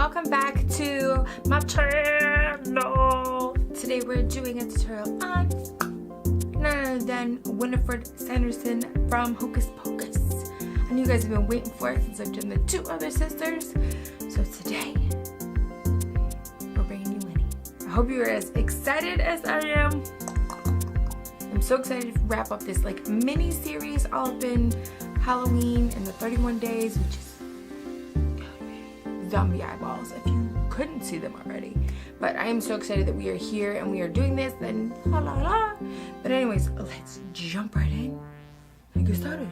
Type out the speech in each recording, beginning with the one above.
welcome back to my channel. Today we're doing a tutorial on none other than Winifred Sanderson from Hocus Pocus. I know you guys have been waiting for it since I've done the two other sisters. So today we're bringing you Winnie. I hope you're as excited as I am. I'm so excited to wrap up this like mini series all up in Halloween and the 31 days, which is zombie eyeballs if you couldn't see them already. But I am so excited that we are here and we are doing this and la la la. But anyways, let's jump right in and get started.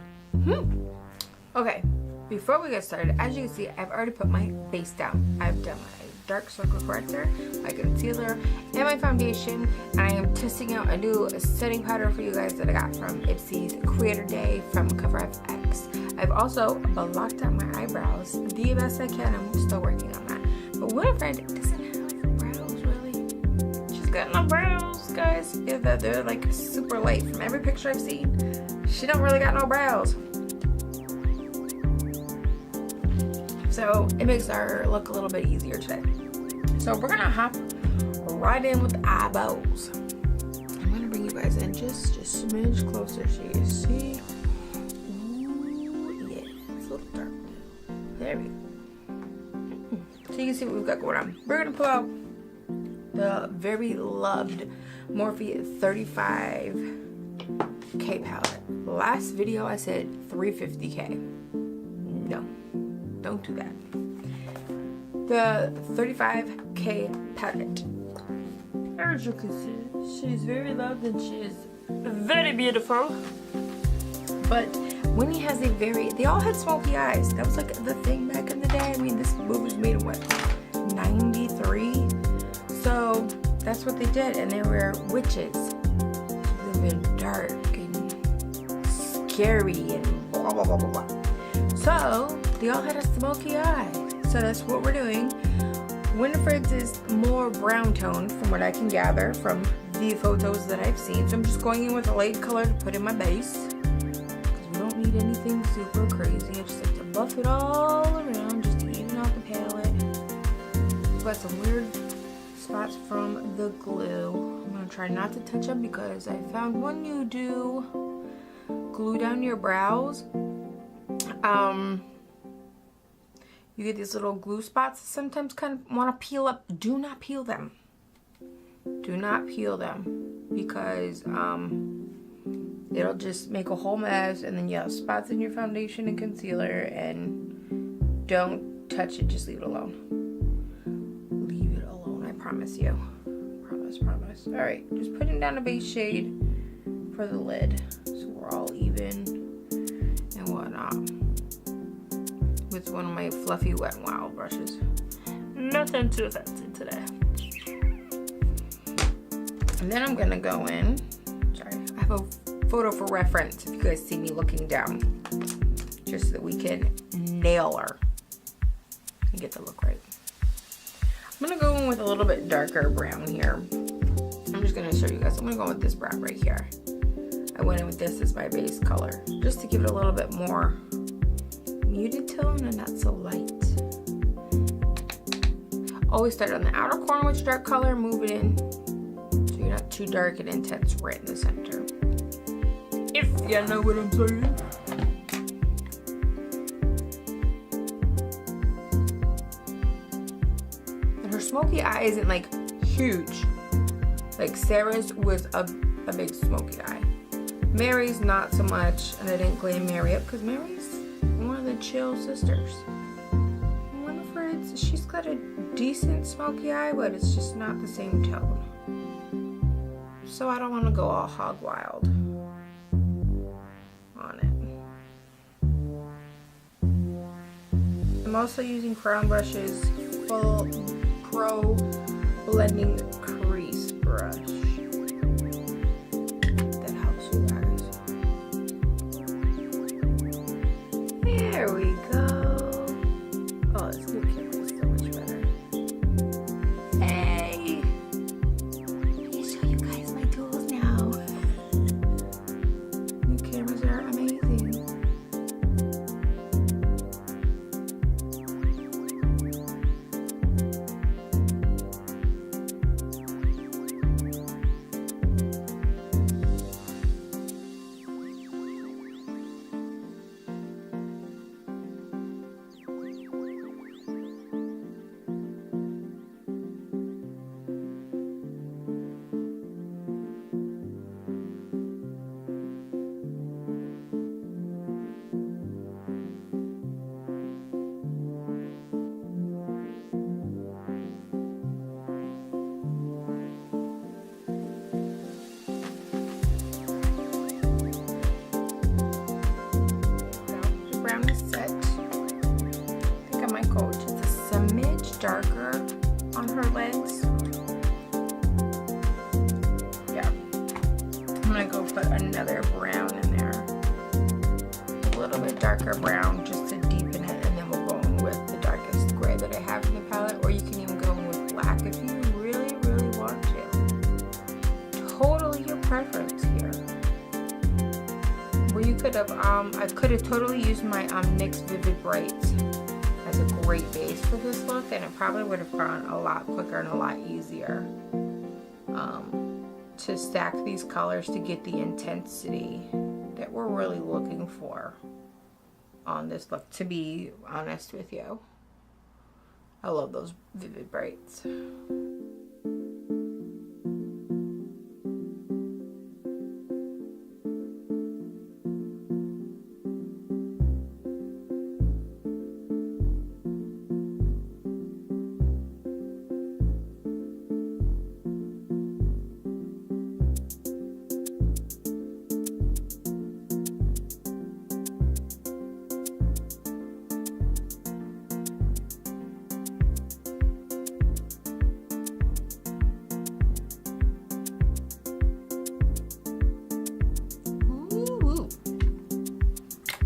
Okay, before we get started, as you can see, I've already put my base down. I've done my dark circle corrector, my concealer, and my foundation, and I am testing out a new setting powder for you guys that I got from Ipsy's Creator Day from CoverFX. I've also blocked out my eyebrows the best I can. I'm still working on that. But Winifred doesn't have brows really. She's got no brows, guys. Yeah, they're like super light. From every picture I've seen, she don't really got no brows. So it makes our look a little bit easier today. So we're gonna hop right in with the eyeballs. I'm gonna bring you guys in just a smidge closer so you can see. Ooh, yeah, it's a little dark. There we go. So you can see what we've got going on. We're gonna pull out the very loved Morphe 35K palette. Last video I said 350K. No. Don't do that. The 35K palette. As you can see, she's very loved and she is very beautiful. But Winnie has a they all had smoky eyes. That was like the thing back in the day. I mean, this movie was made in what, 93? So that's what they did. And they were witches. They've been dark and scary and blah, blah, blah, blah, blah. So they all had a smoky eye. So that's what we're doing. Winifred's is more brown toned from what I can gather from the photos that I've seen. So I'm just going in with a light color to put in my base. Because we don't need anything super crazy. I just like to buff it all around just to even out the palette. We've got some weird spots from the glue. I'm going to try not to touch them because I found when you do glue down your brows, you get these little glue spots that sometimes kind of want to peel up. Do not peel them. Do not peel them because it'll just make a whole mess, and then you have spots in your foundation and concealer, and don't touch it. Just leave it alone. Leave it alone. I promise you. Promise. All right, just putting down a base shade for the lid so we're all even and whatnot. With one of my fluffy Wet n Wild brushes. Nothing too fancy today. And then I'm gonna go in. Sorry, I have a photo for reference if you guys see me looking down. Just so that we can nail her and get the look right. I'm gonna go in with a little bit darker brown here. I'm just gonna show you guys. I'm gonna go with this brown right here. I went in with this as my base color, just to give it a little bit more muted tone and not so light. Always start on the outer corner with dark color, move it in so you're not too dark and intense right in the center. If you know what I'm saying. And her smoky eye isn't like huge. Like Sarah's was a big smoky eye. Mary's not so much, and I didn't glam Mary up because Mary's one of the chill sisters. Winifred's, she's got a decent smoky eye, but it's just not the same tone. So I don't want to go all hog wild on it. I'm also using Crown Brush's Full Pro Blending Crease Brush. There we go. Oh, this new camera is so much better. Hey! Let me show you guys my tools now. New cameras are amazing. darker on her lids. Yeah. I'm gonna go put another brown in there. A little bit darker brown just to deepen it, and then we'll go in with the darkest gray that I have in the palette, or you can even go in with black if you really, really want to. Totally your preference here. Where you could have, I could have totally used my NYX Vivid Brights as a great base for this look, and it probably would have gone a lot quicker and a lot easier to stack these colors to get the intensity that we're really looking for on this look, to be honest with you. I love those Vivid Brights.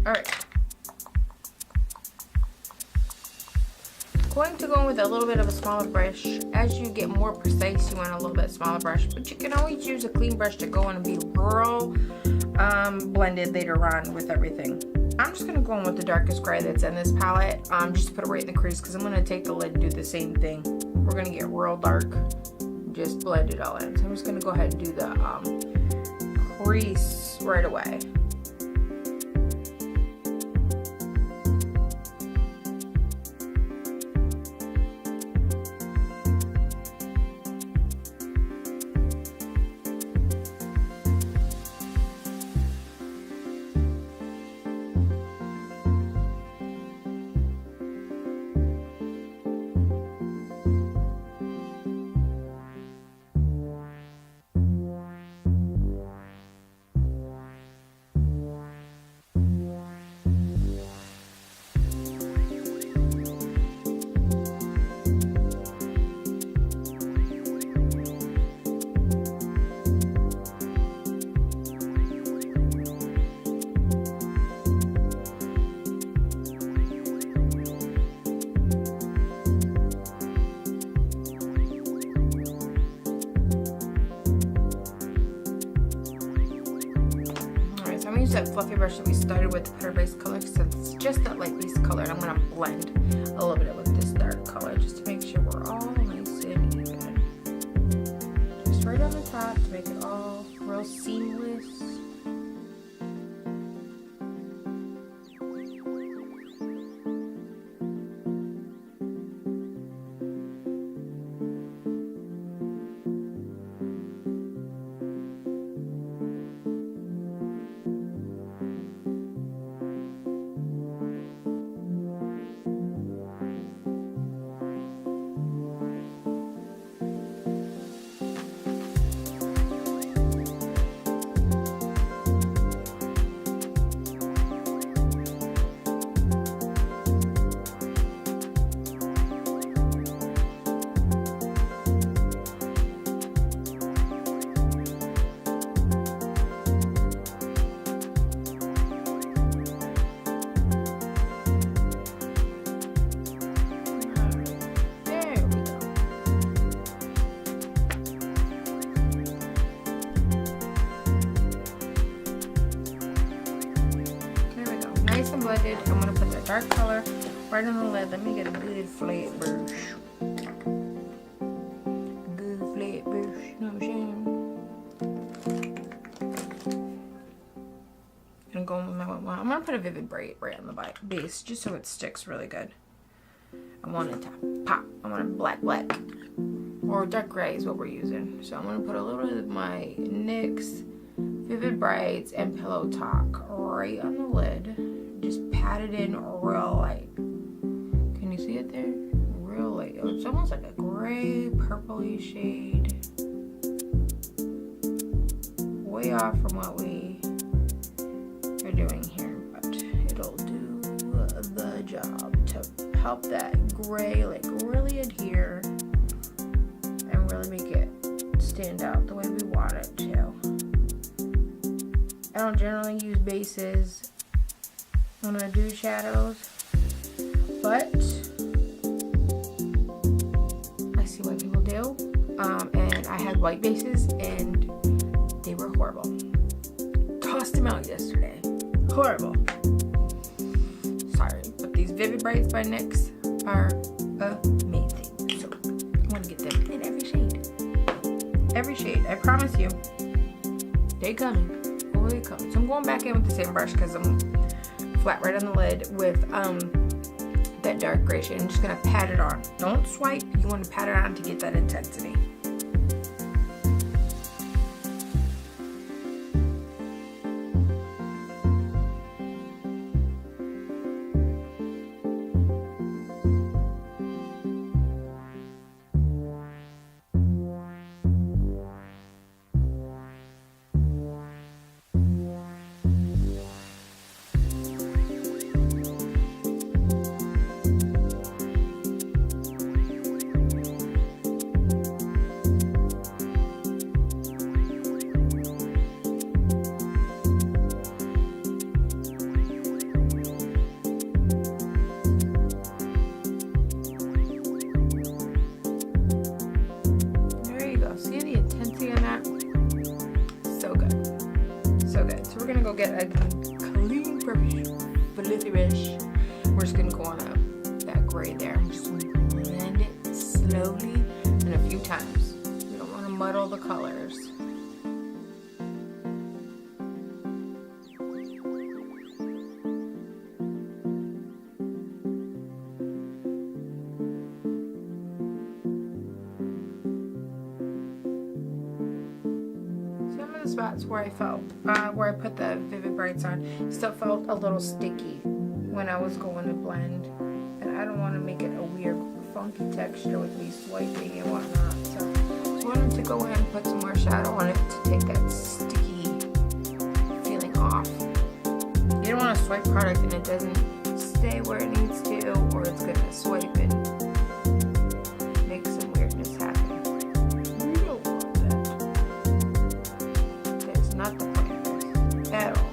Alright. Going to go in with a little bit of a smaller brush. As you get more precise, you want a little bit smaller brush, but you can always use a clean brush to go in and be real blended later on with everything. I'm just going to go in with the darkest gray that's in this palette, just to put it right in the crease, because I'm going to take the lid and do the same thing. We're going to get real dark, just blend it all in. So I'm just going to go ahead and do the crease right away. That fluffy brush that we started with to put our base color, since it's just that light base color, and I'm going to blend a little bit with this dark color just to make sure we're all nice and even. Just right on the top to make it all real seamless. Blended. I'm going to put the dark color right on the lid. Let me get a good flat brush. Good flat brush, you know what I'm saying? And go with my one. I'm going to put a Vivid Bright right on the base just so it sticks really good. I want it to pop. I want it black. Or dark gray is what we're using. So I'm going to put a little bit of my NYX Vivid Brights and Pillow Talk right on the lid. Just pat it in real light. Can you see it there? Real light. It's almost like a gray, purpley shade. Way off from what we are doing here, but it'll do the job to help that gray like really adhere and really make it stand out the way we want it to. I don't generally use bases when I do shadows, but I see what people do. And I had white bases and they were horrible. Tossed them out yesterday. Horrible. Sorry, but these Vivid Brights by NYX are amazing. So I want to get them in every shade. Every shade. I promise you. They coming. Oh, they coming. So I'm going back in with the same brush because I'm flat right on the lid with that dark gray shade. I'm just gonna pat it on. Don't swipe. You want to pat it on to get that intensity. Get a clean brush. We're just gonna go on that gray there and just blend it slowly and a few times. We don't want to muddle the colors. Spots where I felt where I put the Vivid Brights on still felt a little sticky when I was going to blend, and I don't want to make it a weird funky texture with me swiping and whatnot, so I wanted to go ahead and put some more shadow on it to take that sticky feeling off. You don't want to swipe product and it doesn't stay where it needs to, or it's going to swipe and make some weirdness happen. Not the point at all.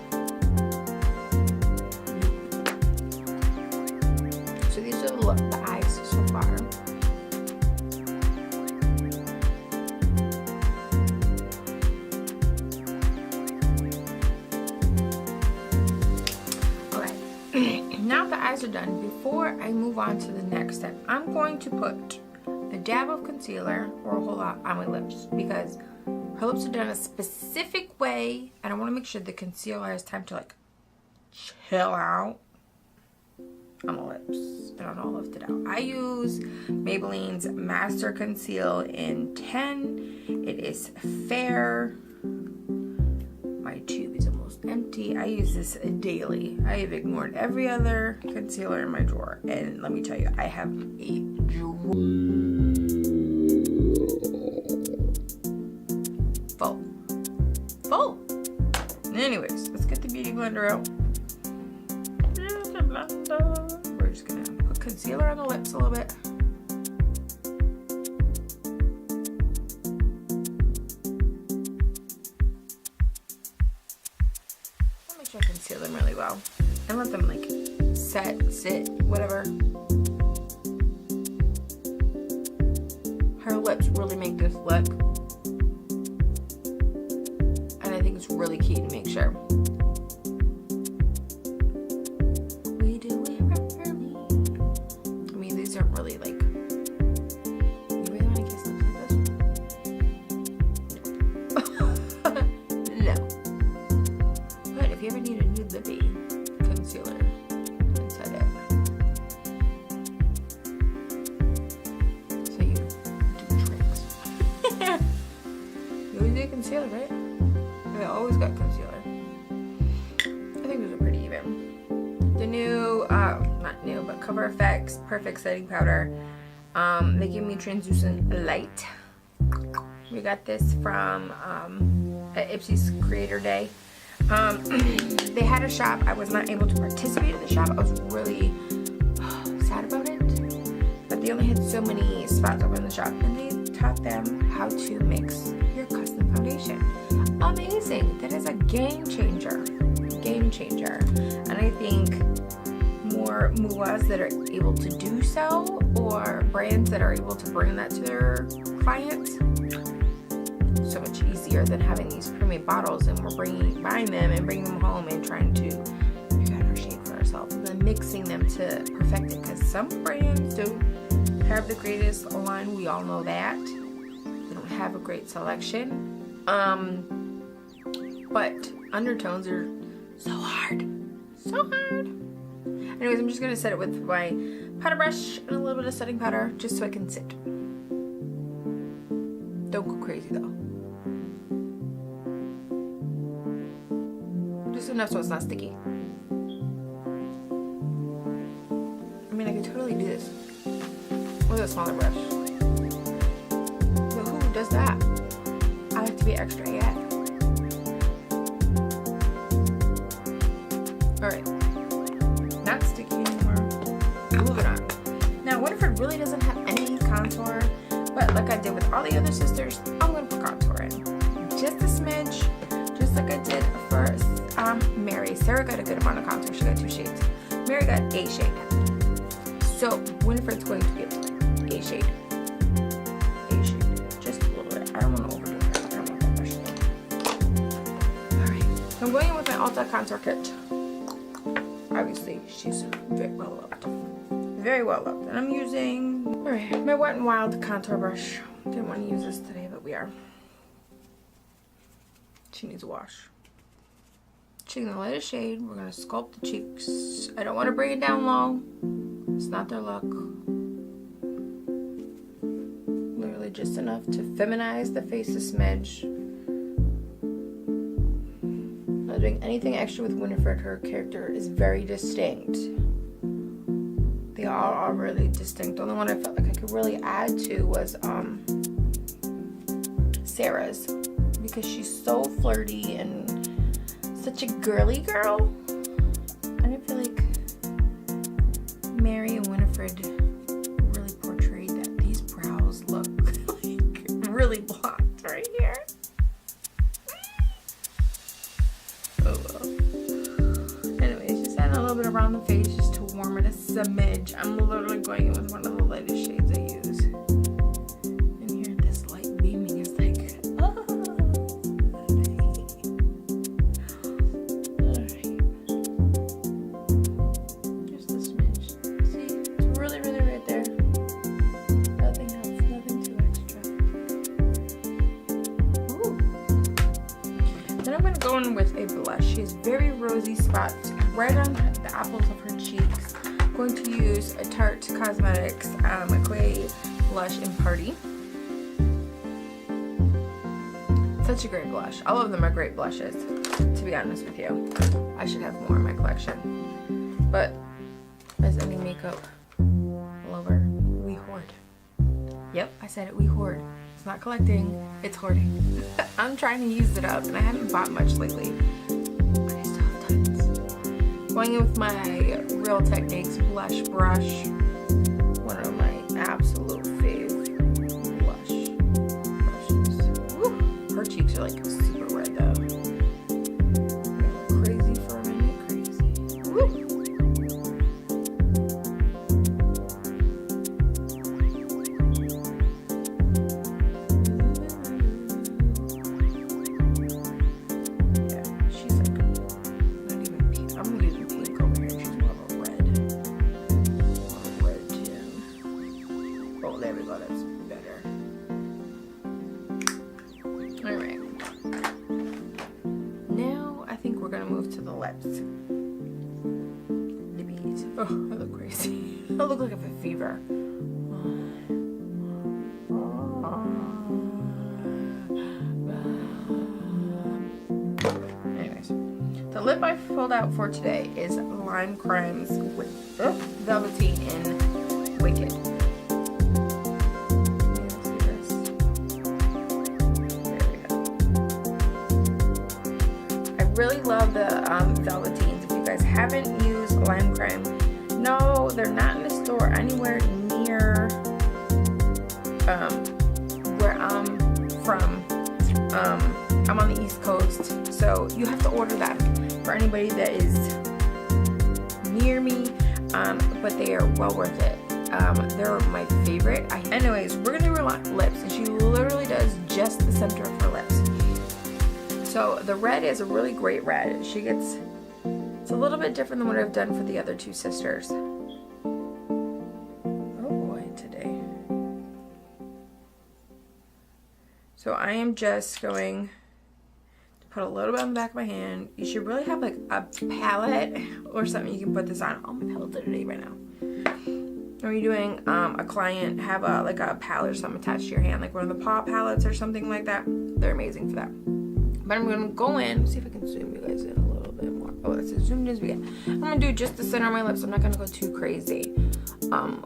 So these are the eyes so far. Okay, now the eyes are done. Before I move on to the next step, I'm going to put a dab of concealer or a whole lot on my lips because her lips are done a specific way, and I want to make sure the concealer has time to like chill out on the lips. And I'll lift it out. I use Maybelline's Master Conceal in 10. It is fair. My tube is almost empty. I use this daily. I have ignored every other concealer in my drawer, and let me tell you, I have a drawer full. Anyways, let's get the beauty blender out. We're just gonna put concealer on the lips a little bit. I'll make sure I conceal them really well and let them like sit, whatever. Her lips really make this look. It's really key to make sure we do it properly. I mean, these aren't really like, you really want to kiss lips like this? No. But if you ever need a new lippy concealer, inside it. So you do tricks. You always do concealer, right? I always got concealer. I think those are pretty even. The new, not new, but CoverFX Perfect Setting Powder. They give me translucent light. We got this from at Ipsy's Creator Day. They had a shop. I was not able to participate in the shop. I was really sad about it. they only had so many spots open in the shop, and they taught them how to mix your custom foundation. Amazing. That is a game changer. Game changer. And I think more MUAs that are able to do so, or brands that are able to bring that to their clients, so much easier than having these pre-made bottles and we're buying them and bringing them home and trying to figure out our shade for ourselves and then mixing them to perfect it, because some brands don't have the greatest line. We all know that they don't have a great selection, but undertones are so hard. Anyways, I'm just gonna set it with my powder brush and a little bit of setting powder just so I can sit. Don't go crazy though. Just enough so it's not sticky. I mean, I could totally do this with a smaller brush. But who does that? I like to be extra AF. Alright. Not sticky anymore. Moving on. Now, Winifred really doesn't have any contour, but like I did with all the other sisters, I'm going to put contour in. Just a smidge, just like I did for Mary. Sarah got a good amount of contour. She got 2 shades. Mary got a shade. So Winifred's going to get a shade. A shade. Just a little bit. I don't want to overdo it. I don't want that brush. Alright. So I'm going in with my Ulta contour kit. Obviously, she's very well loved. Very well loved. And I'm using, alright, my Wet n Wild contour brush. Didn't want to use this today, but we are. She needs a wash. Taking the lightest shade, we're going to sculpt the cheeks. I don't want to bring it down low. It's not their look. Literally just enough to feminize the face a smidge. Not doing anything extra with Winifred. Her character is very distinct. They all are really distinct. The only one I felt like I could really add to was Sarah's, because she's so flirty and such a girly girl. And I feel like Mary and Winifred really portrayed that. These brows look like really blocked right here. Oh well. Anyways, just adding a little bit around the face just to warm it a smidge. I'm literally going in with one of the lightest shades I use. And here, this light beaming is like, oh. Alright. Just a smidge. See? It's really, really right there. Nothing else. Nothing too extra. Ooh. Then I'm going to go in with a blush. She has very rosy spots right on the apples of her cheeks. I'm going to use a Tarte Cosmetics Clay blush in Paaarty. Such a great blush. All of them are great blushes, to be honest with you. I should have more in my collection. But as any makeup lover, we hoard. Yep, I said it, we hoard. It's not collecting, it's hoarding. I'm trying to use it up, and I haven't bought much lately. But I still have tons. Going in with my Real Techniques blush brush. One of my absolute fave blush brushes. Woo. Her cheeks are like super red though. Crazy for a minute, crazy. Woo. Oh, I look crazy. I look like I have a fever. Anyways, the lip I pulled out for today is Lime Crimes with Velvetine in Wicked. I really love the Velvetines. If you guys haven't used Lime Crime, no, they're not in the store anywhere near near where I'm from. I'm on the East Coast, so you have to order them for anybody that is near me, but they are well worth it. They're my favorite. Anyways, we're gonna do her lips, and she literally does just the center of her lips. So the red is a really great red. It's a little bit different than what I've done for the other two sisters. So I am just going to put a little bit on the back of my hand. You should really have like a palette or something you can put this on. Oh, my palettes are dirty right now. When you're doing a client, have like a palette or something attached to your hand, like one of the paw palettes or something like that. They're amazing for that. But I'm going to go in, see if I can zoom you guys in a little bit more. Oh, that's as zoomed as we get. I'm going to do just the center of my lips. I'm not going to go too crazy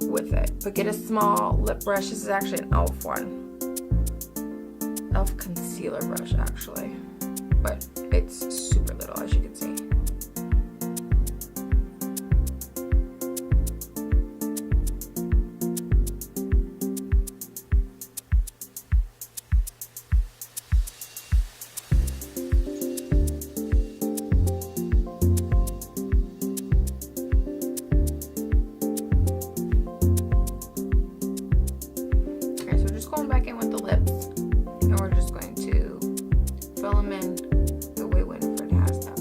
with it. But get a small lip brush. This is actually an e.l.f. one. e.l.f. concealer brush actually, but it's super little, as you can see. Okay, so just going back in with the lips. And we're just going to fill them in the way Winifred has them.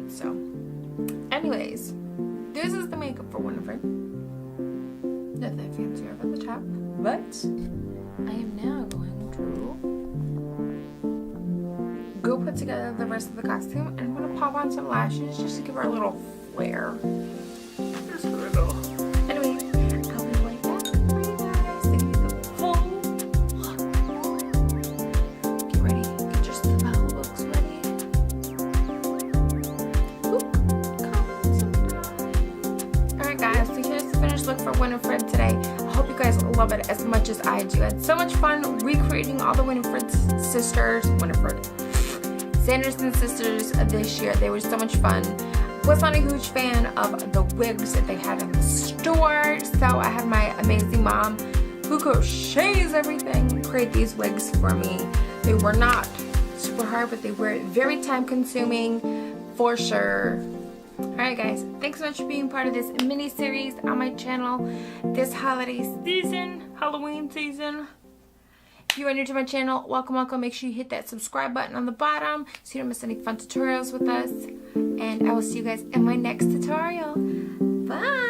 So, anyways, this is the makeup for Winifred. Nothing fancier at the top, but I am now going to go put together the rest of the costume, and I'm going to pop on some lashes just to give her a little flair. Just a little. Anyway, I'll be right back for you guys to give you the full look. Get ready, get your spell books ready. Alright guys, so here's the finished look for Winifred today. I hope you guys love it as much as I do. I had so much fun recreating all the Winifred Sanderson sisters this year. They were so much fun. Was not a huge fan of the wigs that they had in the store, so I had my amazing mom, who crochets everything, create these wigs for me. They were not super hard, but they were very time consuming for sure. Alright guys, thanks so much for being part of this mini series on my channel this holiday season, Halloween season. If you are new to my channel, welcome. Make sure you hit that subscribe button on the bottom so you don't miss any fun tutorials with us. And I will see you guys in my next tutorial. Bye!